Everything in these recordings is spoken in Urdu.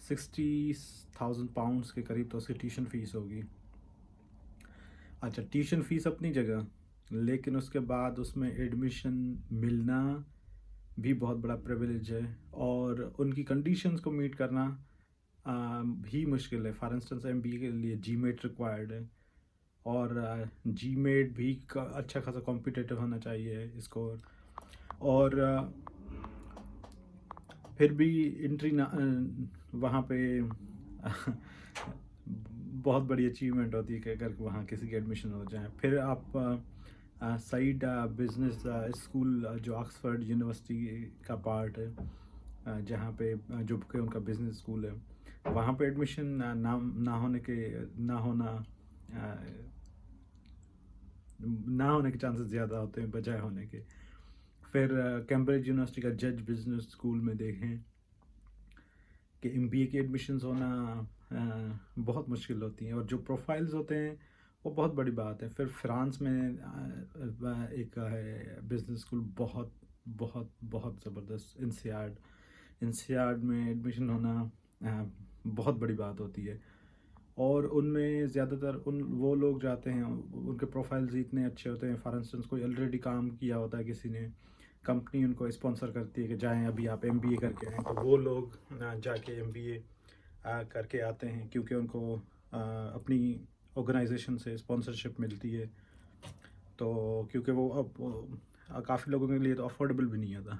£60,000 کے قریب تو اس کی ٹیوشن فیس ہوگی. اچھا ٹیوشن فیس اپنی جگہ، لیکن اس کے بعد اس میں ایڈمیشن ملنا بھی بہت بڑا پریویلیج ہے، اور ان کی کنڈیشنز کو میٹ کرنا بھی مشکل ہے. فار انسٹنس MBA کے لیے GMAT ریکوائرڈ ہے، اور GMAT بھی اچھا خاصا کمپیٹیٹیو ہونا چاہیے اسکور. اور پھر بھی انٹری وہاں پہ بہت بڑی اچیومنٹ ہوتی ہے کہ اگر وہاں کسی کی ایڈمیشن ہو جائے. پھر آپ سعید بزنس اسکول جو آکسفورڈ یونیورسٹی کا پارٹ ہے، جہاں پہ جو کہ ان کا بزنس اسکول ہے، وہاں پہ ایڈمیشن نہ ہونے کے چانسز زیادہ ہوتے ہیں بجائے ہونے کے. پھر کیمبرج یونیورسٹی کا جج بزنس اسکول میں دیکھیں کہ MBA کی ایڈمیشنز ہونا بہت مشکل ہوتی ہیں، اور جو پروفائلز ہوتے ہیں وہ بہت بڑی بات ہے. پھر فرانس میں ایک ہے بزنس اسکول بہت بہت بہت زبردست، انسیاڈ میں ایڈمیشن ہونا بہت بڑی بات ہوتی ہے. اور ان میں زیادہ تر وہ لوگ جاتے ہیں، ان کے پروفائلز اتنے اچھے ہوتے ہیں. فار انسٹنس کوئی آلریڈی کام کیا ہوتا ہے کسی نے، کمپنی ان کو اسپانسر کرتی ہے کہ جائیں ابھی آپ MBA کر کے آئیں، تو وہ لوگ جا کے MBA کر کے آتے ہیں، کیونکہ ان کو اپنی آرگنائزیشن سے اسپانسرشپ ملتی ہے. تو کیونکہ وہ اب کافی لوگوں کے لیے تو افورڈیبل بھی نہیں ہوتا.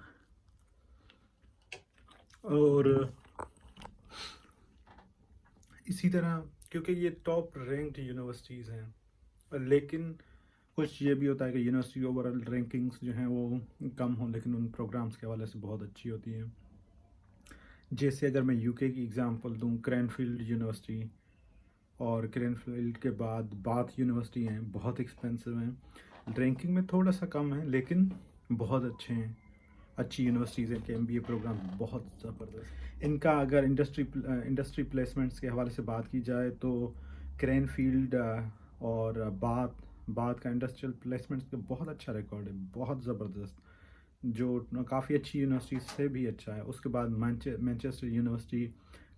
اور اسی طرح کیونکہ یہ ٹاپ رینکڈ یونیورسٹیز ہیں، لیکن کچھ یہ بھی ہوتا ہے کہ یونیورسٹی اوور آل رینکنگس جو ہیں وہ کم ہوں، لیکن ان پروگرامز کے حوالے سے بہت اچھی ہوتی ہیں. جیسے اگر میں UK کی اگزامپل دوں، کرینفیلڈ یونیورسٹی، اور کرینفیلڈ کے بعد باتھ یونیورسٹی ہیں، بہت ایکسپینسو ہیں، رینکنگ میں تھوڑا سا کم ہیں لیکن بہت اچھے ہیں، اچھی یونیورسٹیز ہیں کہ MBA پروگرام بہت زبردست. ان کا اگر انڈسٹری پلیسمنٹس کے حوالے سے بات کی جائے تو کرینفیلڈ اور بات کا انڈسٹریل پلیسمنٹس کا بہت اچھا ریکارڈ ہے، بہت زبردست، جو کافی اچھی یونیورسٹیز سے بھی اچھا ہے. اس کے بعد مانچسٹر یونیورسٹی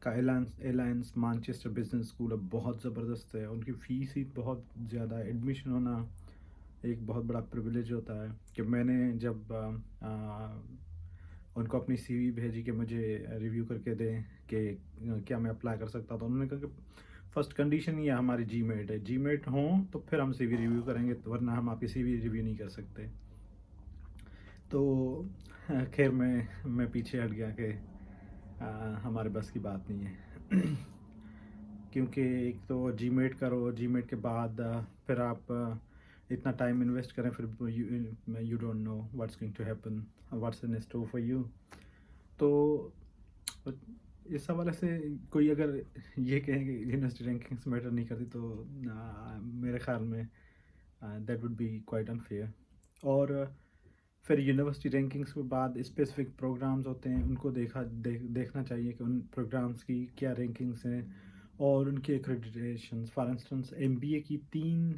کا ایلائنس مانچسٹر بزنس اسکول بہت زبردست ہے. ان کی فیس ہی بہت زیادہ ہے، ایڈمیشن ہونا ایک بہت بڑا پریویلیج ہوتا ہے. کہ میں نے جب ان کو اپنی CV بھیجی کہ مجھے ریویو کر کے دیں کہ کیا میں اپلائی کر سکتا، تو انہوں نے کہا کہ فرسٹ کنڈیشن یہ ہماری GMAT ہے، GMAT ہوں تو پھر ہم CV ریویو کریں گے، ورنہ ہم آپ کی CV ریویو نہیں کر سکتے. تو خیر میں پیچھے ہٹ گیا کہ ہمارے بس کی بات نہیں ہے. کیونکہ ایک تو GMAT کرو، GMAT کے بعد پھر آپ اتنا ٹائم انویسٹ کریں، پھر you don't know what's going to happen, what's in store for you. تو اس حوالے سے کوئی اگر یہ کہیں کہ یونیورسٹی رینکنگس میٹر نہیں کرتی، تو میرے خیال میں that would be quite unfair. اور پھر یونیورسٹی رینکنگس کے بعد اسپیسیفک پروگرامز ہوتے ہیں، ان کو دیکھنا چاہیے کہ ان پروگرامز کی کیا رینکنگس ہیں اور ان کی ایکریڈیٹیشنز. فار انسٹنس MBA کی 3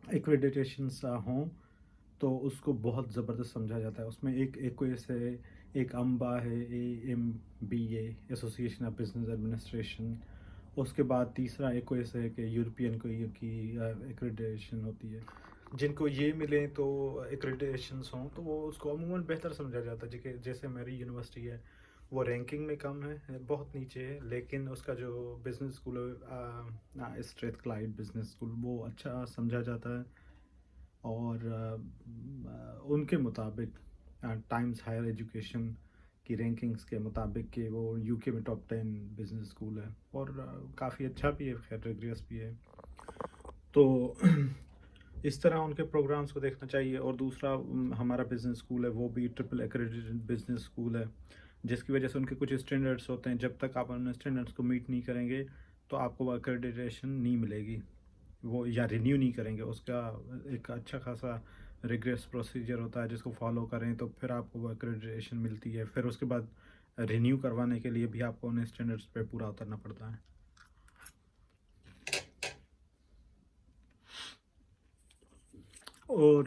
ایکریڈیٹیشنز ہوں تو اس کو بہت زبردست سمجھا جاتا ہے. اس میں ایک کوئی سے ایک AMBA ہے، AMBA association of business administration. اس کے بعد تیسرا ایک کوئی سے ہے کہ یورپین کوئی کی ایکریڈیٹیشن ہوتی ہے. جن کو یہ ملیں تو ایکریڈیٹیشنز ہوں تو وہ اس کو عموماً بہتر سمجھا جاتا ہے. کہ جیسے میری یونیورسٹی ہے وہ رینکنگ میں کم ہے، بہت نیچے ہے، لیکن اس کا جو بزنس اسکول ہے اسٹریتھ کلائڈ بزنس اسکول، وہ اچھا سمجھا جاتا ہے. اور ان کے مطابق ٹائمز ہائر ایجوکیشن کی رینکنگز کے مطابق کہ وہ UK میں ٹاپ 10 بزنس اسکول ہے، اور کافی اچھا بھی ہے، خیر ریگریس بھی ہے. تو اس طرح ان کے پروگرامز کو دیکھنا چاہیے. اور دوسرا ہمارا بزنس اسکول ہے وہ بھی ٹرپل ایکریڈیٹڈ بزنس اسکول ہے، جس کی وجہ سے ان کے کچھ اسٹینڈرڈس ہوتے ہیں. جب تک آپ ان اسٹینڈرڈس کو میٹ نہیں کریں گے تو آپ کو وہ ایکریڈیٹیشن نہیں ملے گی، وہ یا رینیو نہیں کریں گے. اس کا ایک اچھا خاصا ریگریس پروسیجر ہوتا ہے جس کو فالو کریں تو پھر آپ کو وہ ایکریڈیٹیشن ملتی ہے. پھر اس کے بعد رینیو کروانے کے لیے بھی آپ کو ان اسٹینڈرڈس پہ پورا اترنا پڑتا ہے. اور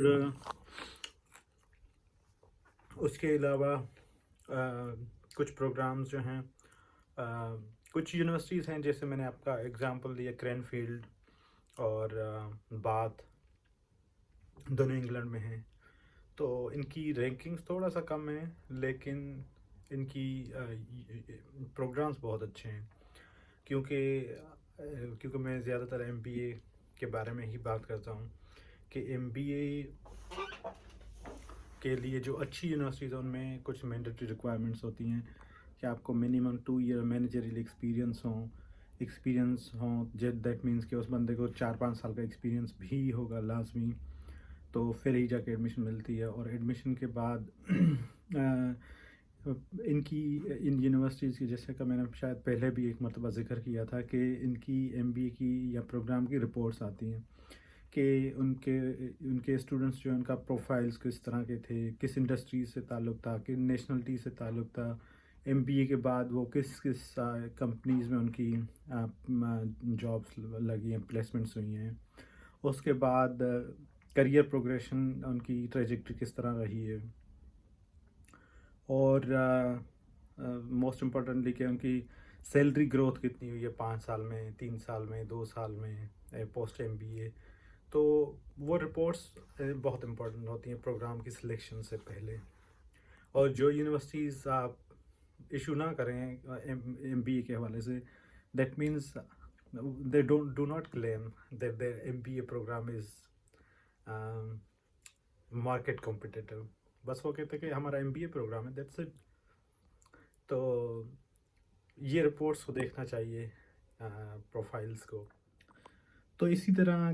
اس کے علاوہ کچھ پروگرامز جو ہیں کچھ یونیورسٹیز ہیں جیسے میں نے آپ کا اگزامپل دیا کرینفیلڈ اور باتھ، دونوں انگلینڈ میں ہیں. تو ان کی رینکنگز تھوڑا سا کم ہیں لیکن ان کی پروگرامز بہت اچھے ہیں. کیونکہ میں زیادہ تر ایم بی اے کے بارے میں ہی بات کرتا ہوں کہ ایم بی اے کے لیے جو اچھی یونیورسٹیز ہیں ان میں کچھ مینڈیٹری ریکوائرمنٹس ہوتی ہیں کہ آپ کو منیمم 2 ایئر مینیجریل ایکسپیرینس ہوں دیٹ مینس کہ اس بندے کو 4-5 سال کا ایکسپیرینس بھی ہوگا لازمی، تو پھر ہی جا کے ایڈمیشن ملتی ہے. اور ایڈمیشن کے بعد ان یونیورسٹیز کی، جیسے کہ میں نے شاید پہلے بھی ایک مرتبہ ذکر کیا تھا، کہ ان کی ایم بی اے کی یا پروگرام کی رپورٹس آتی ہیں کہ ان کے اسٹوڈنٹس جو ان کا پروفائلز کس طرح کے تھے، کس انڈسٹری سے تعلق تھا، کس نیشنلٹی سے تعلق تھا، ایم بی اے کے بعد وہ کس کمپنیز میں ان کی جابس لگی ہیں، پلیسمنٹس ہوئی ہیں، اس کے بعد کریئر پروگریشن ان کی ٹریجیکٹری کس طرح رہی ہے، اور موسٹ امپورٹنٹلی کہ ان کی سیلری گروتھ کتنی ہوئی ہے 5 سال میں، 3 سال میں، 2 سال میں پوسٹ ایم بی اے. تو وہ رپورٹس بہت امپورٹنٹ ہوتی ہیں پروگرام کی سلیکشن سے پہلے. اور جو یونیورسٹیز آپ ایشو نہ کریں ایم بی اے کے حوالے سے، that means they do not claim that their MBA program is market competitive. بس وہ کہتے ہیں کہ ہمارا MBA پروگرام ہے، دیٹس اٹ. تو یہ رپورٹس کو دیکھنا چاہیے پروفائلز کو. تو اسی طرح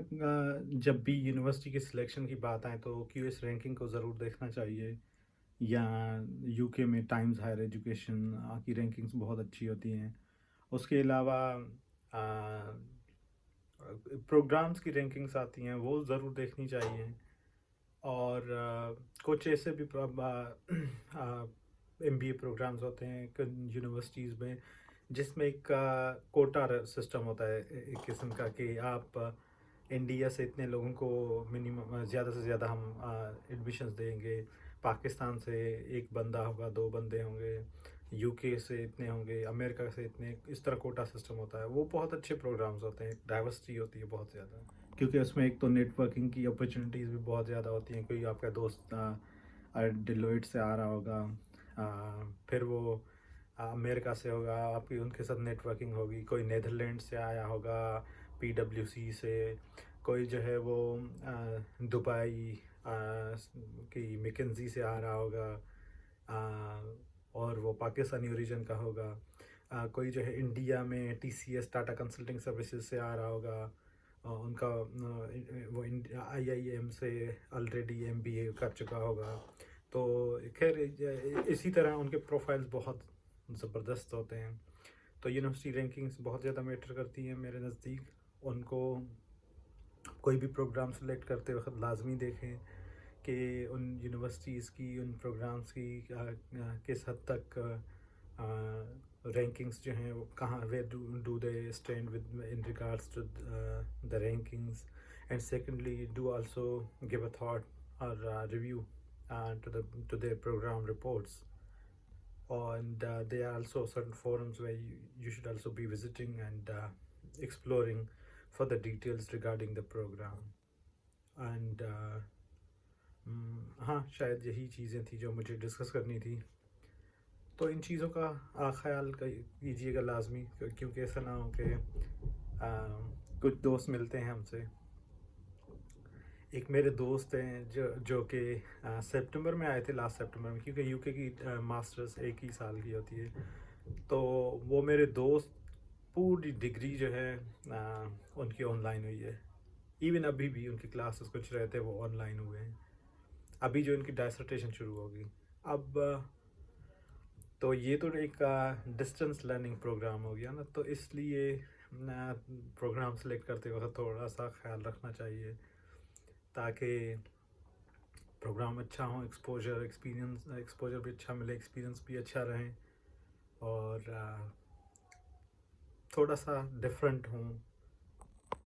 جب بھی یونیورسٹی کی سلیکشن کی بات آئے تو کیو ایس رینکنگ کو ضرور دیکھنا چاہیے. یا یو کے میں ٹائمز ہائر ایجوکیشن کی رینکنگز بہت اچھی ہوتی ہیں. اس کے علاوہ پروگرامز کی رینکنگز آتی ہیں، وہ ضرور دیکھنی چاہیے. اور کچھ ایسے بھی ایم بی اے پروگرامز ہوتے ہیں یونیورسٹیز میں جس میں ایک کوٹا سسٹم ہوتا ہے ایک قسم کا، کہ آپ انڈیا سے اتنے لوگوں کو منیمم زیادہ سے زیادہ ہم ایڈمیشنز دیں گے، پاکستان سے ایک بندہ ہوگا، 2 بندے ہوں گے، یو کے سے اتنے ہوں گے، امریکہ سے اتنے، اس طرح کوٹا سسٹم ہوتا ہے. وہ بہت اچھے پروگرامز ہوتے ہیں، ڈائیورسٹی ہوتی ہے بہت زیادہ، کیونکہ اس میں ایک تو نیٹ ورکنگ کی اپرچونیٹیز بھی بہت زیادہ ہوتی ہیں. کوئی آپ کا دوست ڈیلوائٹ سے آ رہا ہوگا، پھر وہ امریکہ سے ہوگا، آپ کی ان کے ساتھ نیٹ ورکنگ ہوگی. کوئی نیدرلینڈ سے آیا ہوگا، پی ڈبلیو سی سے، کوئی جو ہے وہ دبئی کی میکنزی سے آ رہا ہوگا، اور وہ پاکستانی اوریجن کا ہوگا. کوئی جو ہے انڈیا میں T C S Tata consulting services سے آ رہا ہوگا، ان کا وہ آئی آئی ایم سے آلریڈی ایم بی اے کر چکا ہوگا. تو خیر اسی طرح ان کے پروفائلز بہت زبردست ہوتے ہیں. تو یونیورسٹی رینکنگز بہت زیادہ میٹر کرتی ہیں میرے نزدیک. ان کو کوئی بھی پروگرام سلیکٹ کرتے وقت لازمی دیکھیں کہ ان یونیورسٹیز کی، ان پروگرامز کی کس حد تک رینکنگز جو ہیں وہ کہاں، where do they stand with in regards to the rankings. And secondly do also give a thought اور review to their program reports. And there are also certain forums where you should also be visiting and exploring for the details regarding the program. And ہاں شاید یہی چیزیں تھیں جو مجھے ڈسکس کرنی تھی. تو ان چیزوں کا خیال کیجیے گا لازمی، کیونکہ ایسا نہ ہو کہ کچھ دوست ملتے ہیں ہم سے. ایک میرے دوست ہیں جو کہ سپٹمبر میں آئے تھے، لاسٹ سپٹمبر میں، کیونکہ یو کے کی ماسٹرز ایک ہی سال کی ہوتی ہے. تو وہ میرے دوست پوری ڈگری جو ہے ان کی آن لائن ہوئی ہے. ایون ابھی بھی ان کی کلاسز کچھ رہتے وہ آن لائن ہوئے ہیں. ابھی جو ان کی ڈائسرٹیشن شروع ہوگی اب، تو یہ تو ایک ڈسٹنس لرننگ پروگرام ہو گیا نا. تو اس لیے پروگرام سلیکٹ کرتے وقت تھوڑا سا خیال رکھنا چاہیے تاکہ پروگرام اچھا ہو، ایکسپوجر بھی اچھا ملے، ایکسپیرینس بھی اچھا رہے، اور تھوڑا سا ڈفرینٹ ہوں